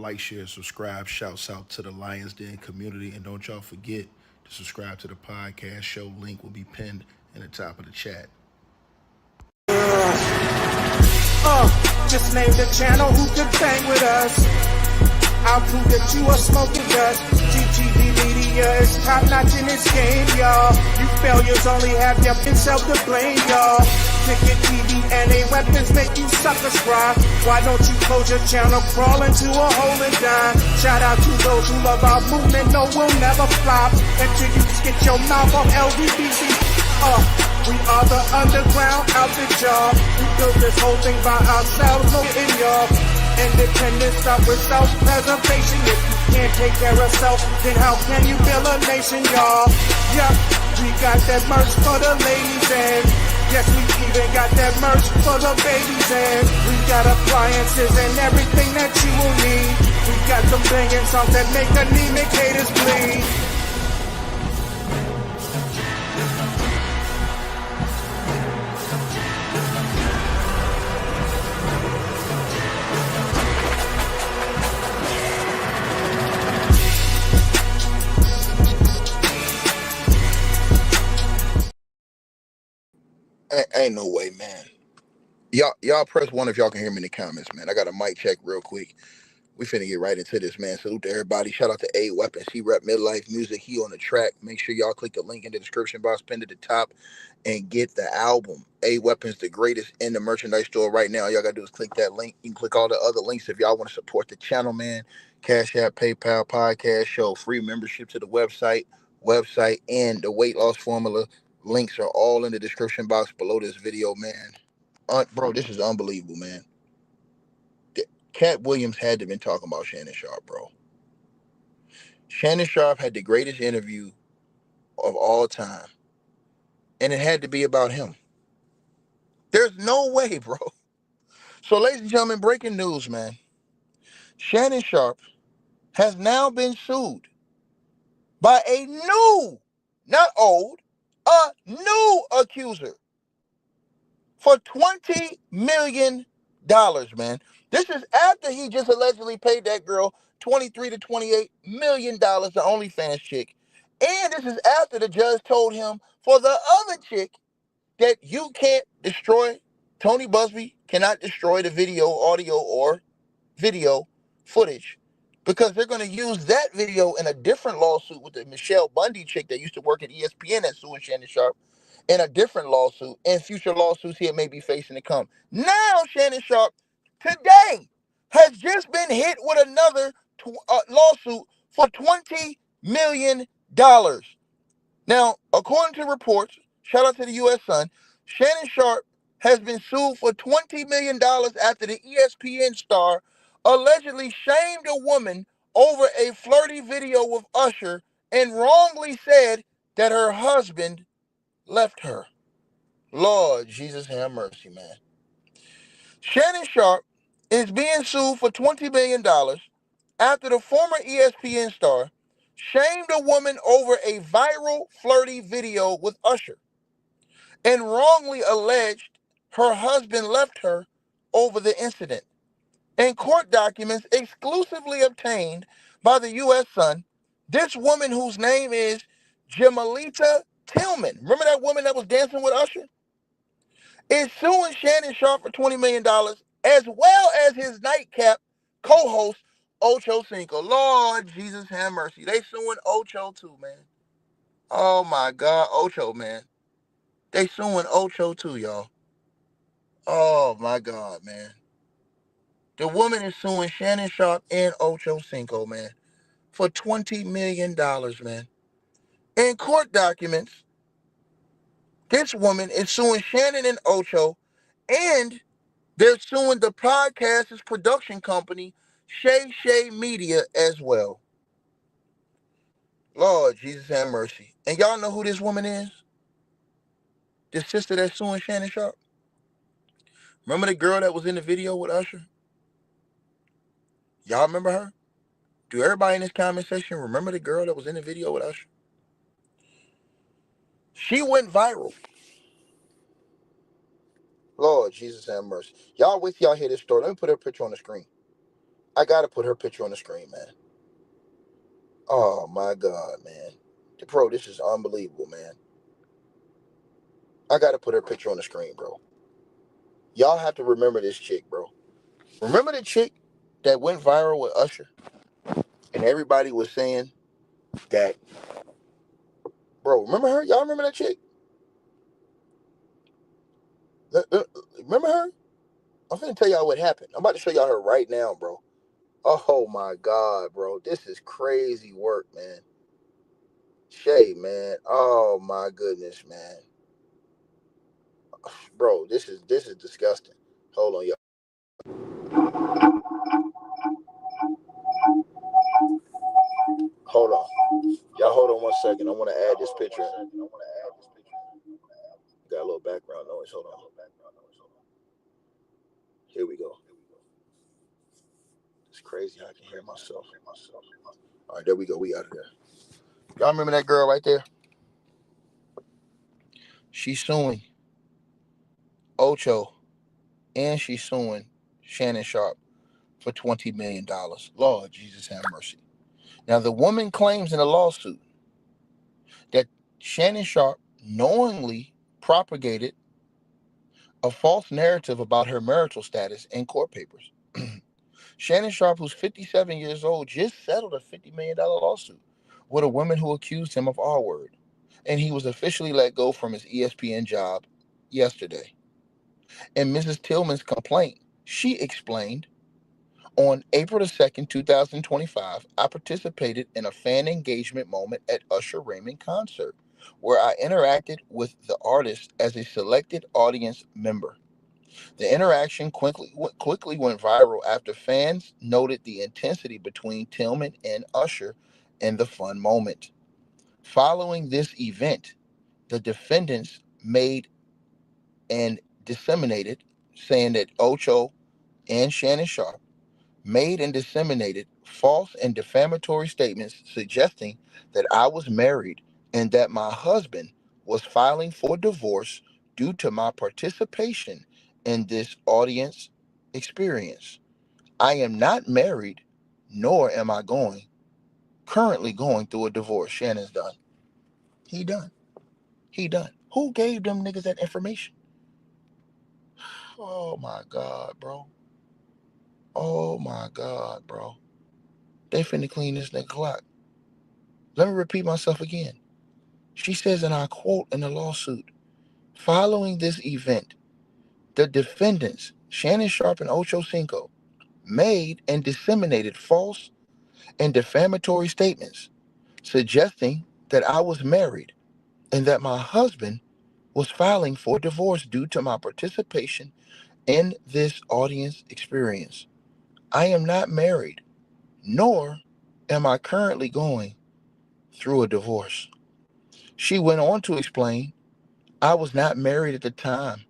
Like, share, subscribe. Shouts out to the Lions Den community. And don't y'all forget to subscribe to the podcast show. Link will be pinned in the top of the chat. Just name the channel who could bang with us. I'll prove that you are smoking dust. GTV Media is top notch in this game, y'all. You failures only have yourself to blame, y'all. Ticket TV and A weapons make you suckers cry. Why don't you close your channel, crawl into a hole and die? Shout out to those who love our movement, no, we'll never flop until you get your mouth off LGBT. We are the underground outfit, y'all. We built this whole thing by ourselves, no in y'all. Independence start with self-preservation. If you can't take care of self, then how can you build a nation, y'all? Yup, we got that merch for the ladies and yes, we even got that merch for the babies and we got appliances and everything that you will need. We got some banging songs that make anemic haters bleed. Ain't no way, man. Y'all press one if y'all can hear me in the comments, man. I got a mic check real quick. We finna get right into this, man. Salute to everybody. Shout out to A Weapons. He rep Midlife Music. He on the track. Make sure y'all click the link in the description box, pinned at the top, and get the album. A Weapons, the greatest in the merchandise store right now. All y'all gotta do is click that link. You can click all the other links if y'all want to support the channel, man. Cash App, PayPal, podcast show, free membership to the website, and the weight loss formula. Links are all in the description box below this video, man. Bro, this is unbelievable, man. Cat Williams had to been talking about Shannon Sharpe, bro. Shannon Sharpe had the greatest interview of all time, and it had to be about him. There's no way, bro. So, ladies and gentlemen, breaking news, man. Shannon Sharpe has now been sued by a new, not old, a new accuser for $20 million, man. This is after he just allegedly paid that girl $23 to $28 million, the OnlyFans chick. And this is after the judge told him for the other chick that you can't destroy, Tony Busby cannot destroy the video, audio, or video footage because they're going to use that video in a different lawsuit with the Michelle Bundy chick that used to work at ESPN that's suing Shannon Sharpe in a different lawsuit and future lawsuits he may be facing to come. Now Shannon Sharpe today has just been hit with another lawsuit for $20 million. Now, according to reports, shout out to the U.S. Sun, Shannon Sharpe has been sued for $20 million after the ESPN star allegedly shamed a woman over a flirty video with Usher and wrongly said that her husband left her. Lord Jesus have mercy, man. Shannon Sharpe is being sued for $20 million after the former ESPN star shamed a woman over a viral flirty video with Usher and wrongly alleged her husband left her over the incident. In court documents exclusively obtained by the U.S. Sun, this woman whose name is Jamalita Tillman, remember that woman that was dancing with Usher, is suing Shannon Sharpe for $20 million as well as his nightcap co-host Ochocinco. Lord Jesus have mercy. They suing Ocho too, man. Oh my God, Ocho, man. They suing Ocho too, y'all. Oh my God, man. The woman is suing Shannon Sharpe and Ochocinco, man, for $20 million, man. In court documents, this woman is suing Shannon and Ocho, and they're suing the podcast's production company, Shay Media, as well. Lord Jesus have mercy. And y'all know who this woman is? The sister that's suing Shannon Sharpe? Remember the girl that was in the video with Usher? Y'all remember her? Do everybody in this comment section remember the girl that was in the video with Usher? She went viral. Lord Jesus have mercy. Y'all wait till y'all hear this story. Let me put her picture on the screen. I gotta put her picture on the screen, man. Oh my God, man. Bro, this is unbelievable, man. I gotta put her picture on the screen, bro. Y'all have to remember this chick, bro. Remember the chick that went viral with Usher? And everybody was saying that, bro, remember her? Y'all remember that chick? Remember her? I'm finna tell y'all what happened. I'm about to show y'all her right now, bro. Oh my God, bro. This is crazy work, man. Shay, man. Oh my goodness, man. Bro, this is disgusting. Hold on, y'all. Hold on. Y'all hold on one second. I want to add this picture. Got a little background noise. Hold on. Here we go. It's crazy how I can hear myself. All right, there we go. We out of there. Y'all remember that girl right there? She's suing Ocho and she's suing Shannon Sharpe for $20 million. Lord Jesus have mercy. Now, the woman claims in a lawsuit that Shannon Sharpe knowingly propagated a false narrative about her marital status in court papers. Shannon Sharpe, who's 57 years old, just settled a $50 million lawsuit with a woman who accused him of R-word, and he was officially let go from his ESPN job yesterday. In Mrs. Tillman's complaint, she explained, on April the 2nd, 2025, I participated in a fan engagement moment at Usher Raymond concert, where I interacted with the artist as a selected audience member. The interaction quickly went viral after fans noted the intensity between Tillman and Usher in the fun moment. Following this event, the defendants made and disseminated, saying that Ocho and Shannon Sharpe made and disseminated false and defamatory statements suggesting that I was married and that my husband was filing for divorce due to my participation in this audience experience. I am not married, nor am I currently going through a divorce. Shannon's done. He done. He done. Who gave them niggas that information? Oh my God, bro. Oh my God, bro. They finna clean this nigga clock. Let me repeat myself again. She says, and I quote in the lawsuit, following this event, the defendants, Shannon Sharpe and Ochocinco, made and disseminated false and defamatory statements suggesting that I was married and that my husband was filing for divorce due to my participation in this audience experience. I am not married, nor am I currently going through a divorce. She went on to explain, I was not married at the time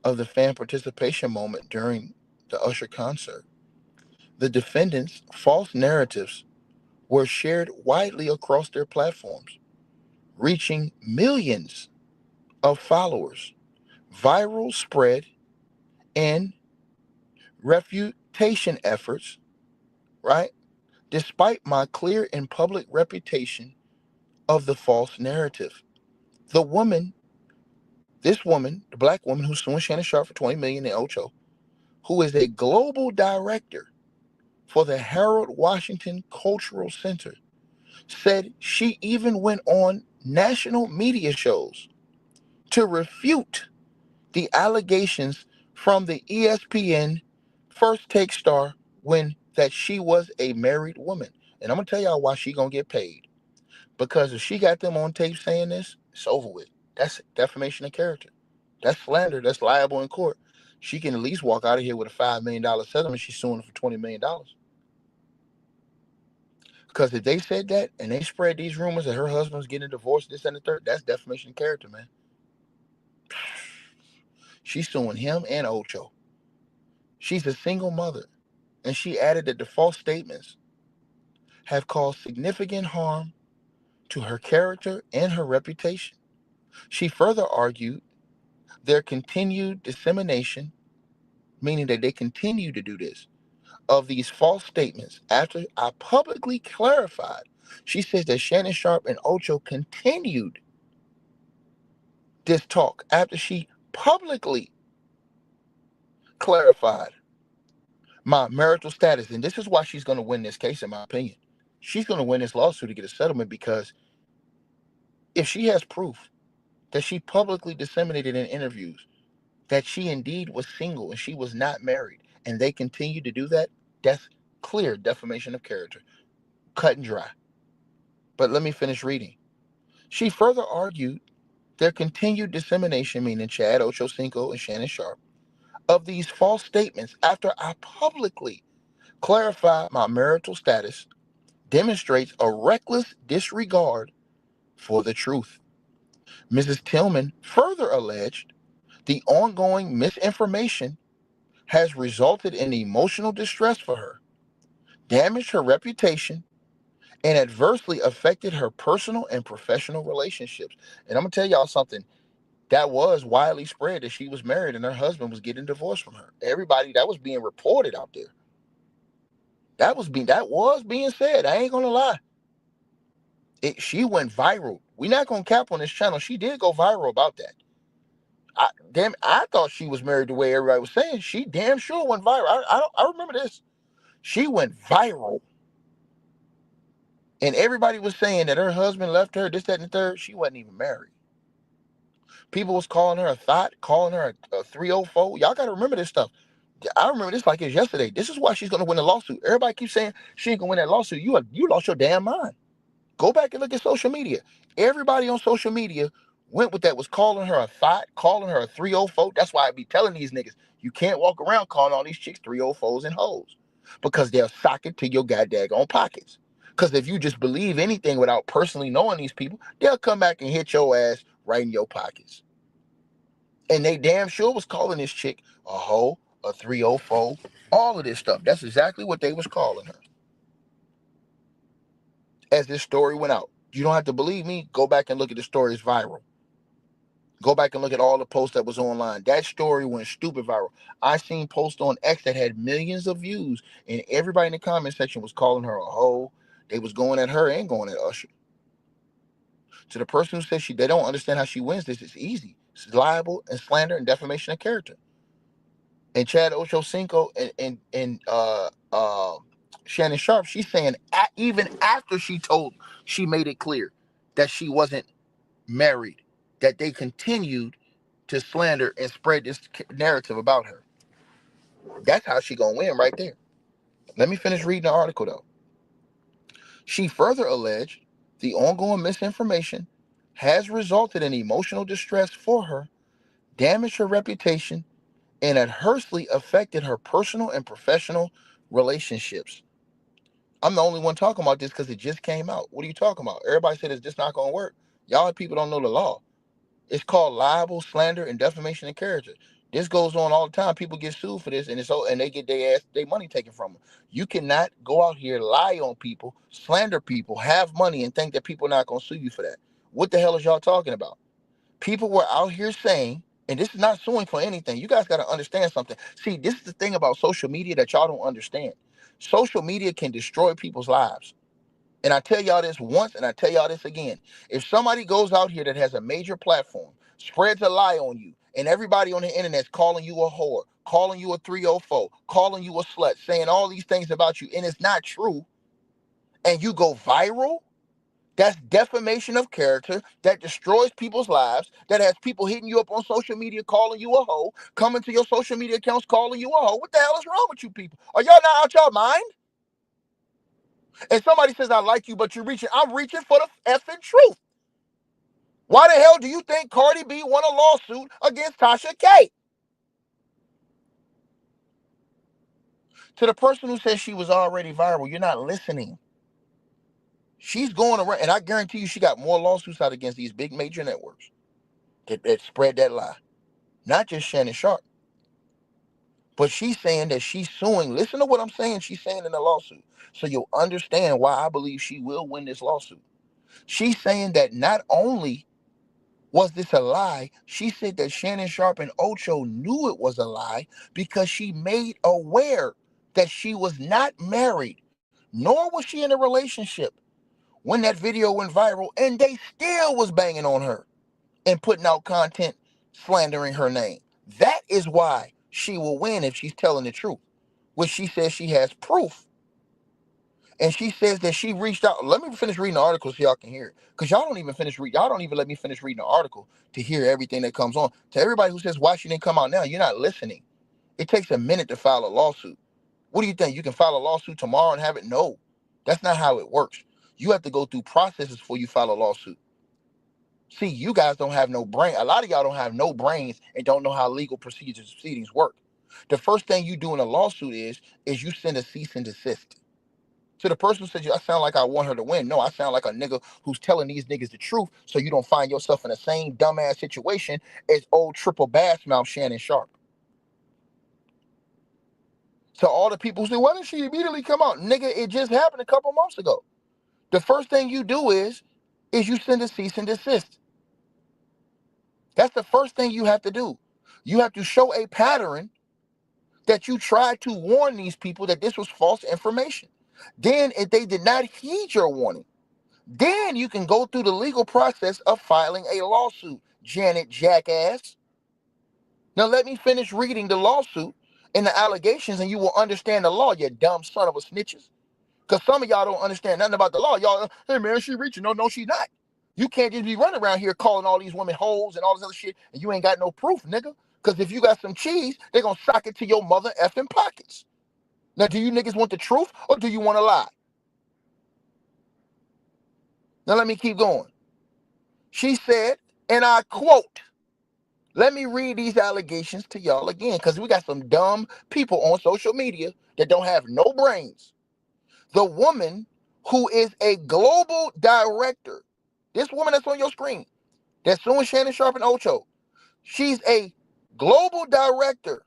of the fan participation moment during the Usher concert. The defendants' false narratives were shared widely across their platforms, reaching millions of followers. Viral spread and refutation efforts, right? Despite my clear and public reputation of the false narrative. The woman, this woman, the black woman who's suing Shannon Sharpe for $20 million in Ocho, who is a global director for the Harold Washington Cultural Center, said she even went on national media shows to refute the allegations from the ESPN First Take star when that she was a married woman. And I'm gonna tell y'all why she gonna get paid. Because if she got them on tape saying this, it's over with. That's defamation of character. That's slander. That's liable in court. She can at least walk out of here with a $5 million settlement. She's suing for $20 million. Because if they said that and they spread these rumors that her husband's getting a divorce, this and the third, that's defamation of character, man. She's suing him and Ocho. She's a single mother, and she added that the false statements have caused significant harm to her character and her reputation. She further argued their continued dissemination, meaning that they continue to do this, of these false statements after I publicly clarified. She says that Shannon Sharpe and Ocho continued this talk after she publicly clarified my marital status. And this is why she's going to win this case, in my opinion. She's going to win this lawsuit to get a settlement, because if she has proof that she publicly disseminated in interviews that she indeed was single and she was not married, and they continued to do that, that's clear defamation of character, cut and dry. But let me finish reading. She further argued their continued dissemination, meaning Chad, Ochocinco, and Shannon Sharpe, of these false statements after I publicly clarified my marital status demonstrates a reckless disregard for the truth. Mrs. Tillman further alleged the ongoing misinformation has resulted in emotional distress for her, damaged her reputation, and adversely affected her personal and professional relationships. And I'm going to tell y'all something. That was widely spread that she was married and her husband was getting divorced from her. Everybody, that was being reported out there. That was being said. I ain't gonna lie. She went viral. We're not gonna cap on this channel. She did go viral about that. I thought she was married the way everybody was saying. She damn sure went viral. I remember this. She went viral. And everybody was saying that her husband left her, this, that, and the third. She wasn't even married. People was calling her a thought, calling her a 304. Y'all got to remember this stuff. I remember this like it's yesterday. This is why she's going to win the lawsuit. Everybody keeps saying she ain't going to win that lawsuit. You lost your damn mind. Go back and look at social media. Everybody on social media went with that, was calling her a thought, calling her a 304. That's why I be telling these niggas, you can't walk around calling all these chicks 304s and hoes, because they'll sock it to your goddamn pockets. Because if you just believe anything without personally knowing these people, they'll come back and hit your ass right in your pockets. And they damn sure was calling this chick a hoe, a 304, all of this stuff. That's exactly what they was calling her. As this story went out. You don't have to believe me. Go back and look at the story. It's viral. Go back and look at all the posts that was online. That story went stupid viral. I seen posts on X that had millions of views, and everybody in the comment section was calling her a hoe. They was going at her and going at Usher. To the person who says they don't understand how she wins this, it's easy. It's libel and slander and defamation of character. And Chad Ochocinco and Shannon Sharpe, she's saying even after she made it clear that she wasn't married, that they continued to slander and spread this narrative about her. That's how she gonna win right there. Let me finish reading the article though. She further alleged the ongoing misinformation has resulted in emotional distress for her, damaged her reputation, and adversely affected her personal and professional relationships. I'm the only one talking about this because it just came out. What are you talking about? Everybody said it's just not going to work. Y'all people don't know the law. It's called libel, slander, and defamation of character. This goes on all the time. People get sued for this, and they get their money taken from them. You cannot go out here, lie on people, slander people, have money, and think that people are not going to sue you for that. What the hell is y'all talking about? People were out here saying, and this is not suing for anything. You guys got to understand something. See, this is the thing about social media that y'all don't understand. Social media can destroy people's lives. And I tell y'all this once, and I tell y'all this again. If somebody goes out here that has a major platform, spreads a lie on you, and everybody on the internet's calling you a whore, calling you a 304, calling you a slut, saying all these things about you, and it's not true, and you go viral, that's defamation of character that destroys people's lives, that has people hitting you up on social media, calling you a hoe, coming to your social media accounts, calling you a hoe. What the hell is wrong with you people? Are y'all not out your mind? And somebody says, I like you, but you're reaching. I'm reaching for the effing truth. Why the hell do you think Cardi B won a lawsuit against Tasha K? To the person who says she was already viral, you're not listening. She's going around, and I guarantee you she got more lawsuits out against these big major networks that spread that lie. Not just Shannon Sharpe. But she's saying that she's suing. Listen to what I'm saying. She's saying in the lawsuit. So you'll understand why I believe she will win this lawsuit. She's saying that not only was this a lie, she said that Shannon Sharpe and Ocho knew it was a lie because she made aware that she was not married, nor was she in a relationship when that video went viral, and they still was banging on her and putting out content slandering her name. That is why she will win if she's telling the truth, which she says she has proof. And she says that she reached out. Let me finish reading the article so y'all can hear it. Because y'all don't even y'all don't even let me finish reading the article to hear everything that comes on. To everybody who says, why she didn't come out now, you're not listening. It takes a minute to file a lawsuit. What do you think? You can file a lawsuit tomorrow and have it? No, that's not how it works. You have to go through processes before you file a lawsuit. See, you guys don't have no brain. A lot of y'all don't have no brains and don't know how legal proceedings work. The first thing you do in a lawsuit is you send a cease and desist. So the person who said, I sound like I want her to win. No, I sound like a nigga who's telling these niggas the truth so you don't find yourself in the same dumbass situation as old triple bass mouth Shannon Sharpe. So all the people who say, why didn't she immediately come out? Nigga, it just happened a couple months ago. The first thing you do is you send a cease and desist. That's the first thing you have to do. You have to show a pattern that you tried to warn these people that this was false information. Then if they did not heed your warning, then you can go through the legal process of filing a lawsuit, Janet Jackass. Now let me finish reading the lawsuit and the allegations and you will understand the law, you dumb son of a snitches. Because some of y'all don't understand nothing about the law. Y'all, hey man, she reaching. No, she's not. You can't just be running around here calling all these women hoes and all this other shit and you ain't got no proof, nigga. Because if you got some cheese, they're going to sock it to your mother effing pockets. Now, do you niggas want the truth or do you want to lie? Now, let me keep going. She said, and I quote, let me read these allegations to y'all again because we got some dumb people on social media that don't have no brains. The woman who is a global director, this woman that's on your screen, that's suing Shannon Sharpe and Ocho, she's a global director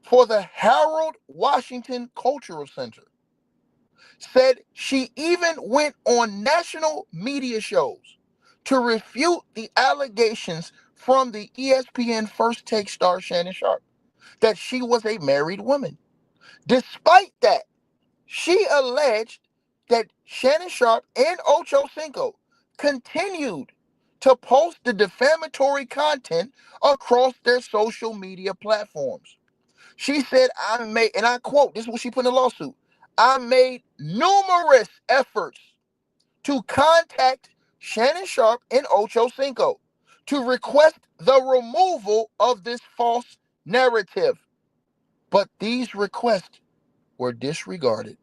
for the Harold Washington Cultural Center, said she even went on national media shows to refute the allegations from the ESPN First Take star Shannon Sharpe that she was a married woman. Despite that, she alleged that Shannon Sharpe and Ochocinco continued to post the defamatory content across their social media platforms. She said, I made, and I quote, this is what she put in the lawsuit, I made numerous efforts to contact Shannon Sharpe and Ochocinco to request the removal of this false narrative. But these requests were disregarded.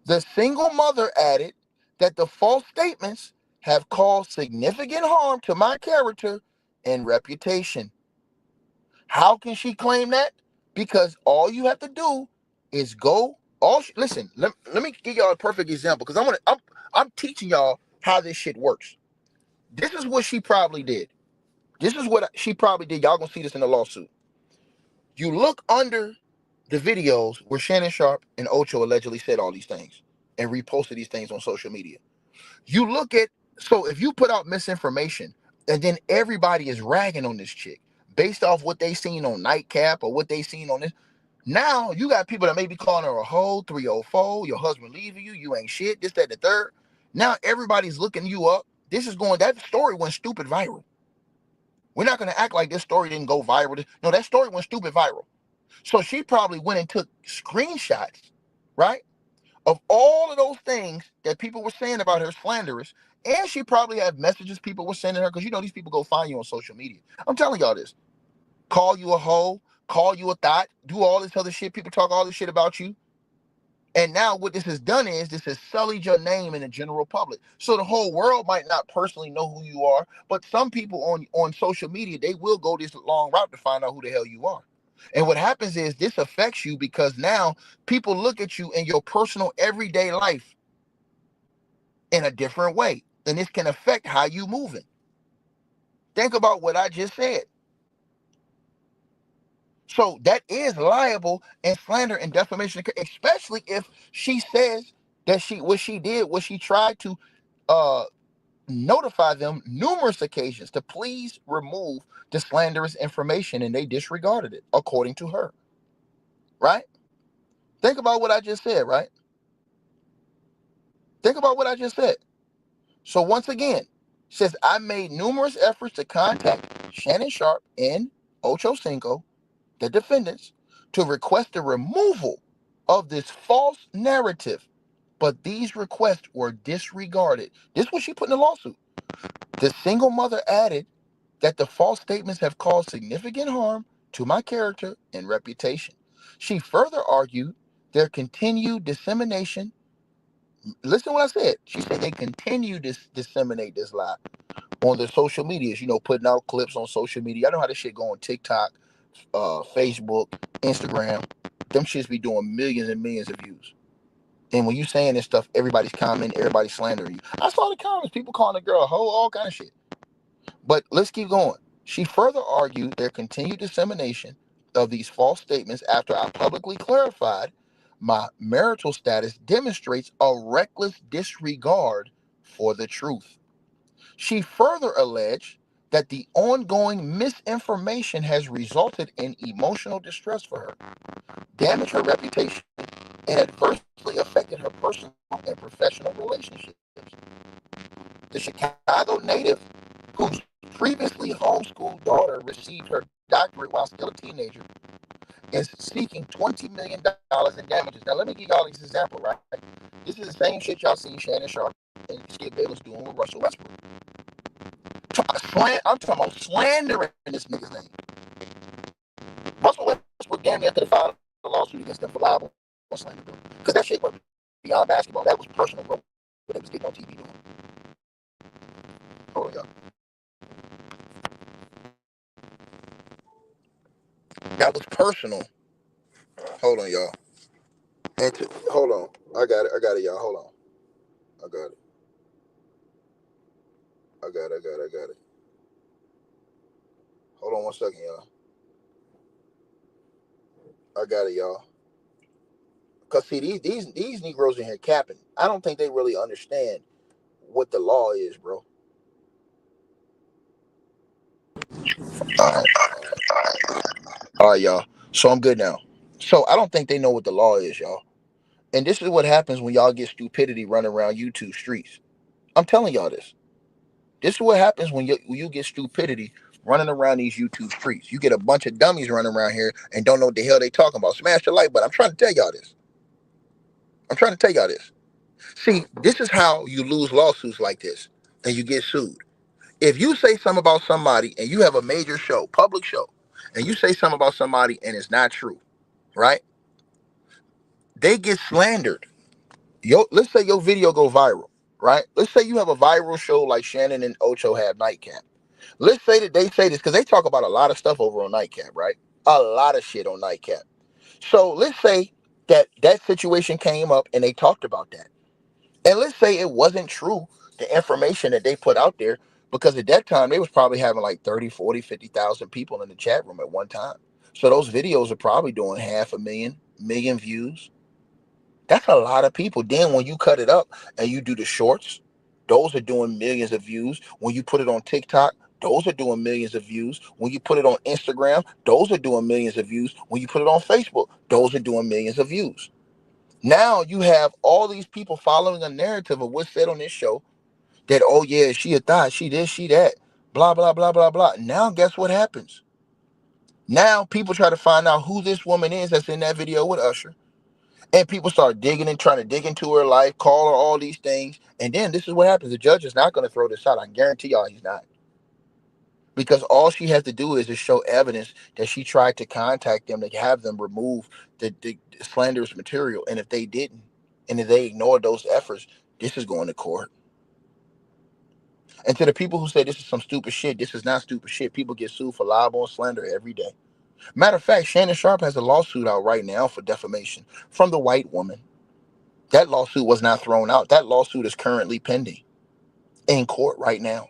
The single mother added that the false statements have caused significant harm to my character and reputation. How can she claim that? Because all you have to do is go. Listen, let me give y'all a perfect example because I'm teaching y'all how this shit works. This is what she probably did. This is what she probably did. Y'all gonna see this in the lawsuit. You look under the videos where Shannon Sharpe and Ocho allegedly said all these things and reposted these things on social media. You look at, so if you put out misinformation and then everybody is ragging on this chick based off what they seen on Nightcap or what they seen on this, now you got people that may be calling her a hoe, 304, your husband leaving you, you ain't shit, this, that, the third. Now everybody's looking you up. That story went stupid viral. We're not going to act like this story didn't go viral. No, that story went stupid viral. So she probably went and took screenshots, right, of all of those things that people were saying about her slanderous. And she probably had messages people were sending her because, you know, these people go find you on social media. I'm telling y'all this. Call you a hoe, call you a thought, do all this other shit. People talk all this shit about you. And now what this has done is this has sullied your name in the general public. So the whole world might not personally know who you are, but some people on social media, they will go this long route to find out who the hell you are. And what happens is this affects you because now people look at you in your personal everyday life in a different way. And this can affect how you moving. Think about what I just said. So that is liable in slander and defamation, especially if she says that what she tried to notify them numerous occasions to please remove the slanderous information and they disregarded it, according to her. Right? Think about what I just said, right? Think about what I just said. So once again, says I made numerous efforts to contact Shannon Sharpe and Ochocinco, the defendants, to request the removal of this false narrative, but these requests were disregarded. This is what she put in the lawsuit. The single mother added that the false statements have caused significant harm to my character and reputation. She further argued their continued dissemination. Listen to what I said. She said they continue to disseminate this lie on their social medias, putting out clips on social media. I know how this shit go on TikTok, Facebook, Instagram. Them shits be doing millions and millions of views. And when you saying this stuff, everybody's commenting, everybody's slandering you. I saw the comments, people calling the girl a hoe, all kind of shit. But let's keep going. She further argued their continued dissemination of these false statements after I publicly clarified my marital status demonstrates a reckless disregard for the truth. She further alleged that the ongoing misinformation has resulted in emotional distress for her, damaged her reputation, and adversely affected her personal and professional relationships. The Chicago native, whose previously homeschooled daughter received her doctorate while still a teenager, is seeking $20 million in damages. Now, let me give y'all this example, right? This is the same shit y'all see Shannon Sharpe and Skip Bayless doing with Russell Westbrook. I'm talking about slandering this nigga's name. Russell Westbrook damn near could have filed a lawsuit against them for libel or slander, bro. Because that shit was beyond basketball. That was personal, bro. What they was getting on TV doing. Hold on, y'all. That was personal. Hold on, y'all. Hold on. I got it, y'all. Hold on. I got it. I got it. Hold on one second, y'all. I got it, y'all. Cause see, these Negroes in here capping. I don't think they really understand what the law is, bro. All right, y'all. So I'm good now. So I don't think they know what the law is, y'all. And this is what happens when y'all get stupidity running around YouTube streets. I'm telling y'all this. This is what happens when you get stupidity running around these YouTube streets. You get a bunch of dummies running around here and don't know what the hell they talking about. Smash the like button. I'm trying to tell y'all this. See, this is how you lose lawsuits like this and you get sued. If you say something about somebody and you have a major show, public show, and you say something about somebody and it's not true, right? They get slandered. Let's say your video go viral, right? Let's say you have a viral show like Shannon and Ocho have Nightcap. Let's say that they say this because they talk about a lot of stuff over on Nightcap, right? A lot of shit on Nightcap. So let's say that situation came up and they talked about that. And let's say it wasn't true, the information that they put out there, because at that time they was probably having like 30, 40, 50,000 people in the chat room at one time. So those videos are probably doing 500,000 views. That's a lot of people. Then when you cut it up and you do the shorts, those are doing millions of views. When you put it on TikTok, those are doing millions of views. When you put it on Instagram, those are doing millions of views. When you put it on Facebook, those are doing millions of views. Now you have all these people following a narrative of what's said on this show that, oh yeah, she a thot, she this, she that, blah, blah, blah, blah, blah. Now guess what happens? Now people try to find out who this woman is that's in that video with Usher. And people start digging and trying to dig into her life, call her all these things. And then this is what happens. The judge is not going to throw this out. I guarantee y'all he's not. Because all she has to do is to show evidence that she tried to contact them to have them remove the slanderous material. And if they didn't, and if they ignored those efforts, this is going to court. And to the people who say this is some stupid shit, this is not stupid shit. People get sued for libel and slander every day. Matter of fact, Shannon Sharpe has a lawsuit out right now for defamation from the white woman. That lawsuit was not thrown out. That lawsuit is currently pending in court right now.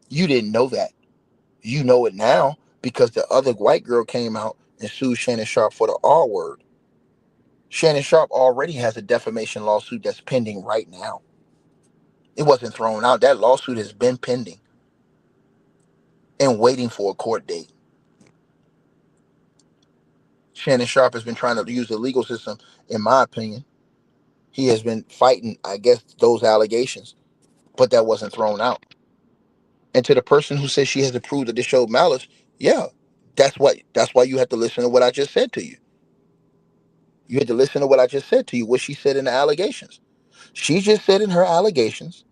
You didn't know that. You know it now because the other white girl came out and sued Shannon Sharpe for the R word. Shannon Sharpe already has a defamation lawsuit that's pending right now. It wasn't thrown out. That lawsuit has been pending and waiting for a court date. Shannon Sharpe has been trying to use the legal system, in my opinion. He has been fighting, I guess, those allegations, but that wasn't thrown out. And to the person who says she has to prove that this showed malice, yeah, that's why you have to listen to what I just said to you. You had to listen to what I just said to you, what she said in the allegations. She just said in her allegations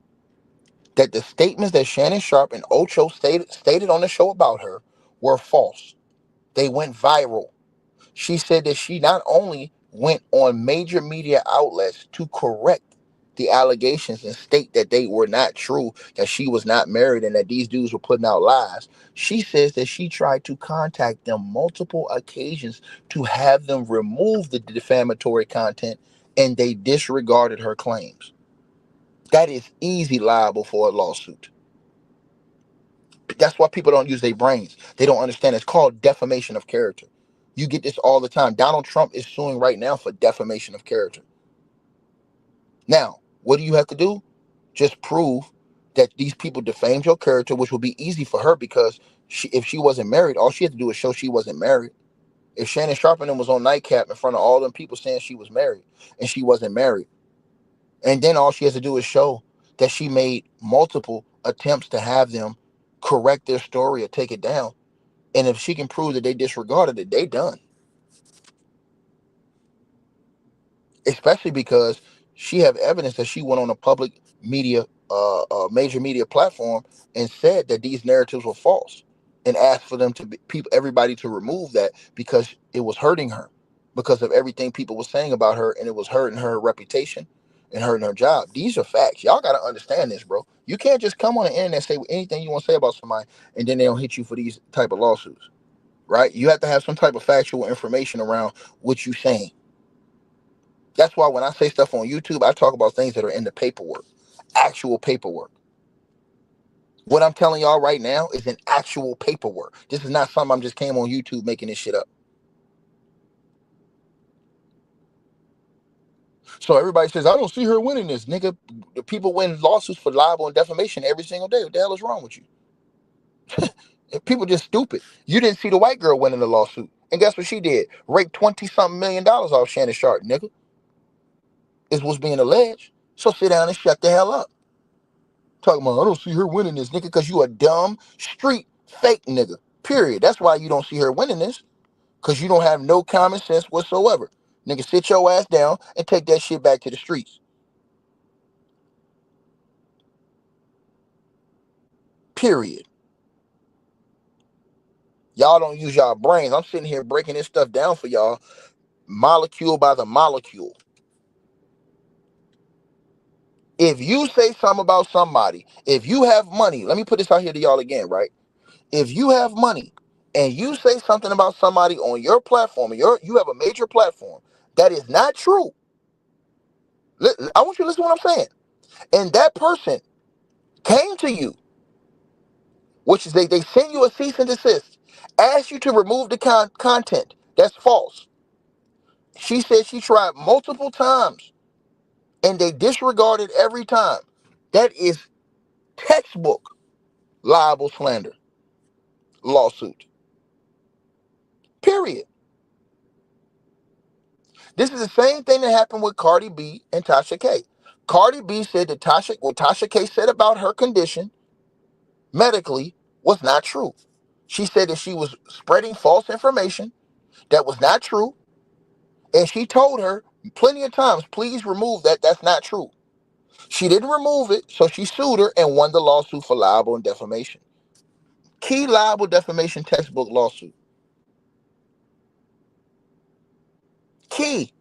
that the statements that Shannon Sharpe and Ocho stated on the show about her were false. They went viral. She said that she not only went on major media outlets to correct the allegations and state that they were not true, that she was not married, and that these dudes were putting out lies. She says that she tried to contact them multiple occasions to have them remove the defamatory content, and they disregarded her claims. That is easy liable for a lawsuit. That's why people don't use their brains. They don't understand. It's called defamation of character. You get this all the time. Donald Trump is suing right now for defamation of character. Now, what do you have to do? Just prove that these people defamed your character, which would be easy for her because if she wasn't married, all she had to do is show she wasn't married. If Shannon Sharpe and them was on Nightcap in front of all them people saying she was married and she wasn't married, and then all she has to do is show that she made multiple attempts to have them correct their story or take it down. And if she can prove that they disregarded it, they done. Especially because she have evidence that she went on a public media, major media platform and said that these narratives were false, and asked for them to be, everybody to remove that because it was hurting her, because of everything people were saying about her, and it was hurting her reputation and hurting her job. These are facts. Y'all got to understand this, bro. You can't just come on the internet and say anything you want to say about somebody, and then they don't hit you for these type of lawsuits, right? You have to have some type of factual information around what you're saying. That's why when I say stuff on YouTube, I talk about things that are in the paperwork, actual paperwork. What I'm telling y'all right now is an actual paperwork. This is not something I'm just came on YouTube making this shit up. So everybody says, I don't see her winning this. Nigga, people win lawsuits for libel and defamation every single day. What the hell is wrong with you? People just stupid. You didn't see the white girl winning the lawsuit. And guess what she did? Raked $20-something million off Shannon Sharpe, nigga. Is what's being alleged. So sit down and shut the hell up. Talking about, I don't see her winning this, nigga, because you a dumb, street, fake nigga. Period. That's why you don't see her winning this. Because you don't have no common sense whatsoever. Nigga, sit your ass down and take that shit back to the streets. Period. Y'all don't use y'all brains. I'm sitting here breaking this stuff down for y'all, molecule by the molecule. If you say something about somebody, if you have money, let me put this out here to y'all again, right? If you have money and you say something about somebody on your platform, you have a major platform that is not true, I want you to listen to what I'm saying. And that person came to you, which is they send you a cease and desist, ask you to remove the content that's false. She said she tried multiple times and they disregarded every time. That is textbook libel slander lawsuit. Period. This is the same thing that happened with Cardi B and Tasha K. Cardi B said that what Tasha K said about her condition medically was not true. She said that she was spreading false information that was not true. And she told her plenty of times, please remove that. That's not true. She didn't remove it, so she sued her and won the lawsuit for libel and defamation. Key libel defamation textbook lawsuit. Key.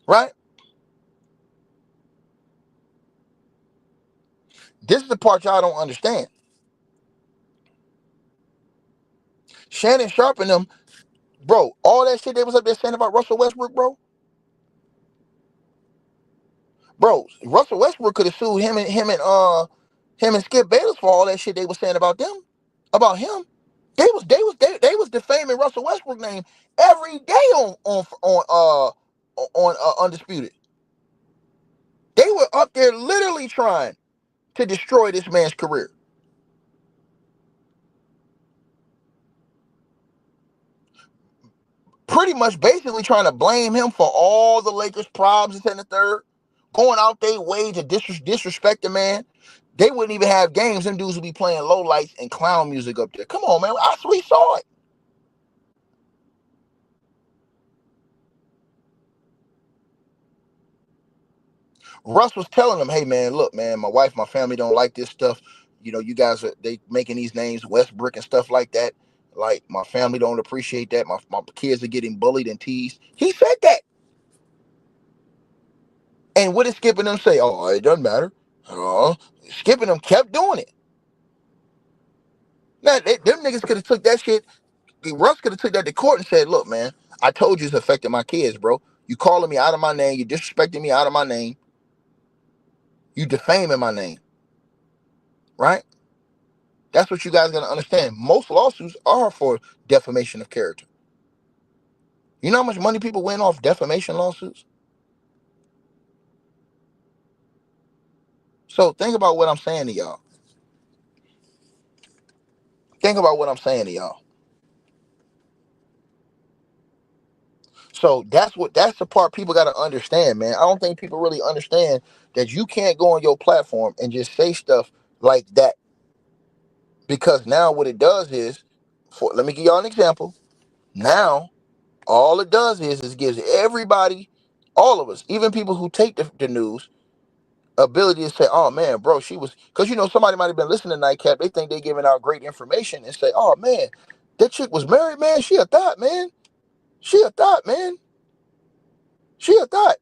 Right? This is the part y'all don't understand. Shannon Sharpe and them, bro, all that shit they was up there saying about Russell Westbrook, bro. Bro, Russell Westbrook could have sued him and Skip Bayless for all that shit they was saying about them, about him. They was defaming Russell Westbrook name every day on Undisputed. They were up there literally trying to destroy this man's career. pretty much basically trying to blame him for all the Lakers' problems in the third, going out their way to disrespect the man. They wouldn't even have games. Them dudes would be playing low lights and clown music up there. Come on, man. We saw it. Russ was telling them, hey, man, look, man, my wife, my family don't like this stuff. You know, you guys they making these names, Westbrook and stuff like that. Like, my family don't appreciate that. My kids are getting bullied and teased. He said that. And what did Skip and them say? Oh, it doesn't matter. Skip and them kept doing it. Now, them niggas could have took that shit. Russ could have took that to court and said, look, man, I told you it's affecting my kids, bro. You calling me out of my name. You disrespecting me out of my name. You defaming my name. Right? That's what you guys got to understand. Most lawsuits are for defamation of character. You know how much money people win off defamation lawsuits? So think about what I'm saying to y'all. Think about what I'm saying to y'all. So that's the part people got to understand, man. I don't think people really understand that you can't go on your platform and just say stuff like that. Because now what it does is, let me give y'all an example. Now, all it does is gives everybody, all of us, even people who take the news, ability to say, oh man, bro, she was, because you know, somebody might have been listening to Nightcap, they think they're giving out great information and say, oh man, that chick was married, man, she a thought, man. She a thought, man. She a thought.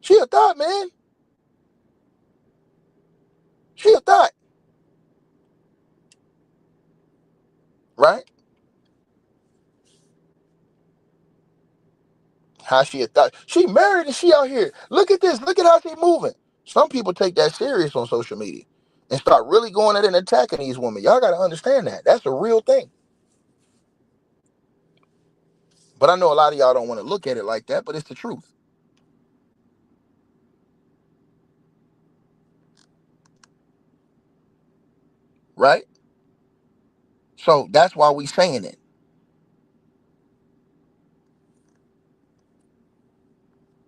She a thought, man. She a thought. Right? How she a thought? She married and she out here. Look at this. Look at how she moving. Some people take that serious on social media and start really going at it and attacking these women. Y'all got to understand that. That's a real thing. But I know a lot of y'all don't want to look at it like that, but it's the truth. Right? So that's why we saying it.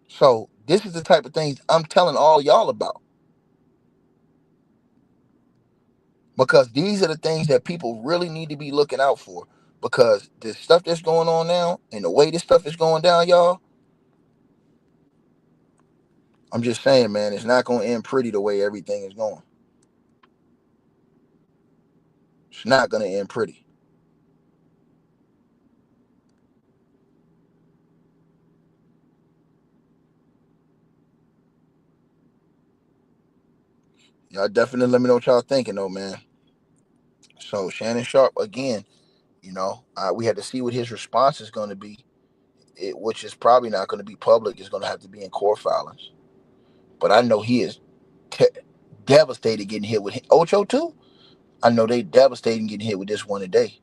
So this is the type of things I'm telling all y'all about. Because these are the things that people really need to be looking out for. Because the stuff that's going on now and the way this stuff is going down, y'all, I'm just saying, man, it's not going to end pretty the way everything is going. It's not going to end pretty. Y'all definitely let me know what y'all thinking, though, man. So Shannon Sharpe, again, you know, we had to see what his response is going to be, which is probably not going to be public. It's going to have to be in court filings. But I know he is devastated getting hit with Ocho, too. I know they devastated getting hit with this one today.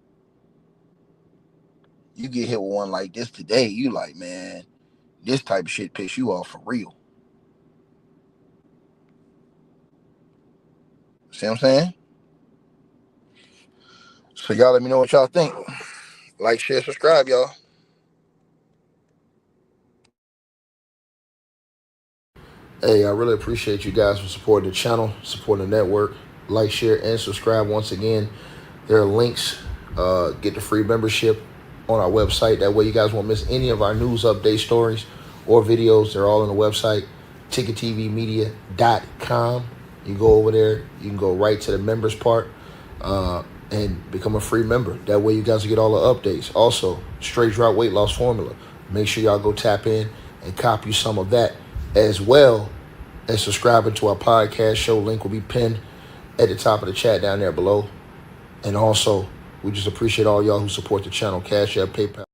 You get hit with one like this today, you like, man, this type of shit piss you off for real. See what I'm saying? So y'all let me know what y'all think. Like, share, subscribe, y'all. Hey, I really appreciate you guys for supporting the channel, supporting the network. Like, share, and subscribe. Once again, there are links. Get the free membership on our website. That way you guys won't miss any of our news update stories or videos. They're all on the website, ticketvmedia.com. You go over there. You can go right to the members part and become a free member. That way you guys will get all the updates. Also, straight drop weight loss formula. Make sure y'all go tap in and copy some of that, as well as subscribing to our podcast show. Link will be pinned at the top of the chat down there below. And also, we just appreciate all y'all who support the channel. Cash App, PayPal.